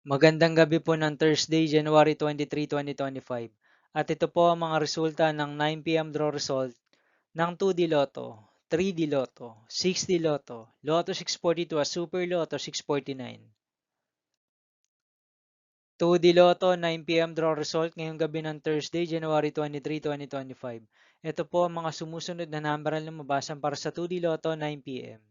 Magandang gabi po ng Thursday, January 23, 2025. At ito po ang mga resulta ng 9 p.m. draw result ng 2D Lotto, 3D Lotto, 6D Lotto, Lotto 642 at Super Lotto 649. 2D Lotto 9 p.m. draw result ngayong gabi ng Thursday, January 23, 2025. Ito po ang mga sumusunod na number na lumabasan para sa 2D Lotto 9 p.m.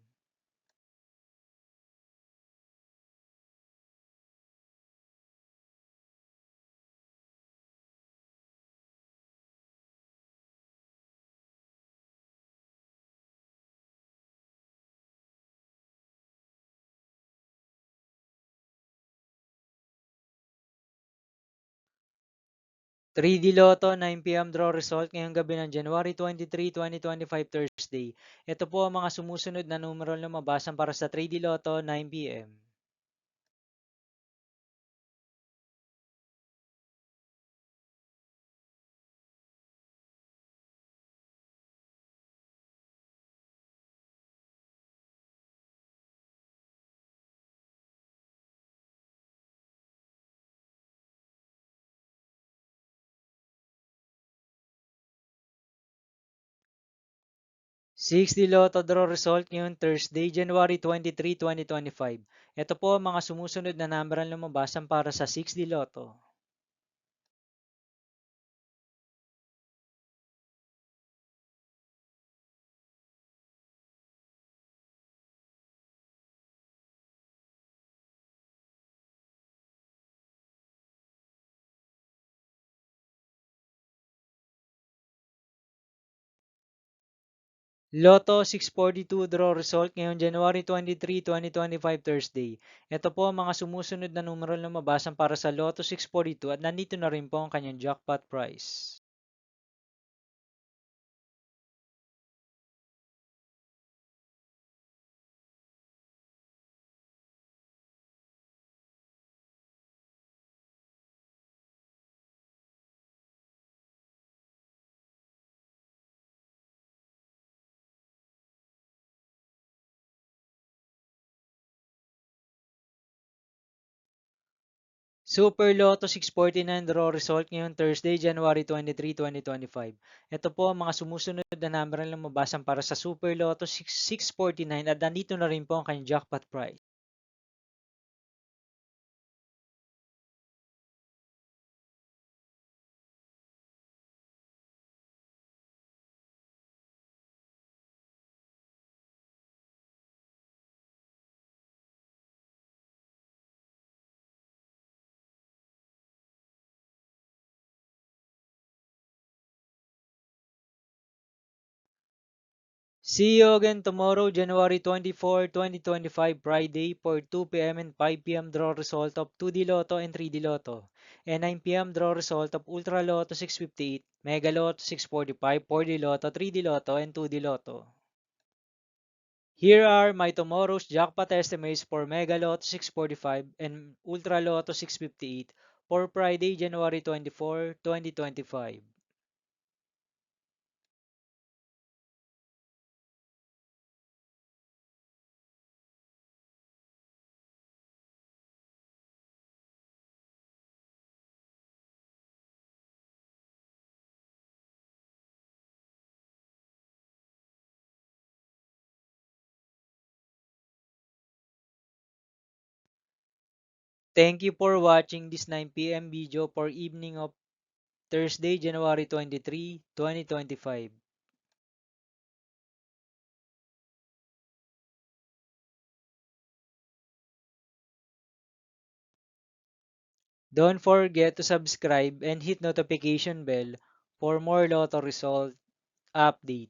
3D Lotto 9 p.m. draw result ngayong gabi ng January 23, 2025 Thursday. Ito po ang mga sumusunod na numero na lumabasan para sa 3D Lotto 9 p.m. 6D Lotto draw result ngayong Thursday, January 23, 2025. Ito po ang mga sumusunod na number na lumabasan para sa 6D Lotto. Lotto 642 draw result ngayong January 23, 2025 Thursday. Ito po ang mga sumusunod na numero na lumabasan para sa Lotto 642 at nandito na rin po ang kanyang jackpot price. Super Lotto 649 draw result ngayong Thursday, January 23, 2025. Ito po ang mga sumusunod na number na lumabasan para sa Super Lotto 649 at nandito na rin po ang kanyang jackpot price. See you again tomorrow, January 24, 2025, Friday for 2 p.m. and 5 p.m. draw result of 2D Lotto and 3D Lotto, and 9 p.m. draw result of Ultra Lotto 658, Mega Lotto 645, 4D Lotto, 3D Lotto, and 2D Lotto. Here are my tomorrow's jackpot estimates for Mega Lotto 645 and Ultra Lotto 658 for Friday, January 24, 2025. Thank you for watching this 9 p.m. video for evening of Thursday, January 23, 2025. Don't forget to subscribe and hit notification bell for more Lotto result update.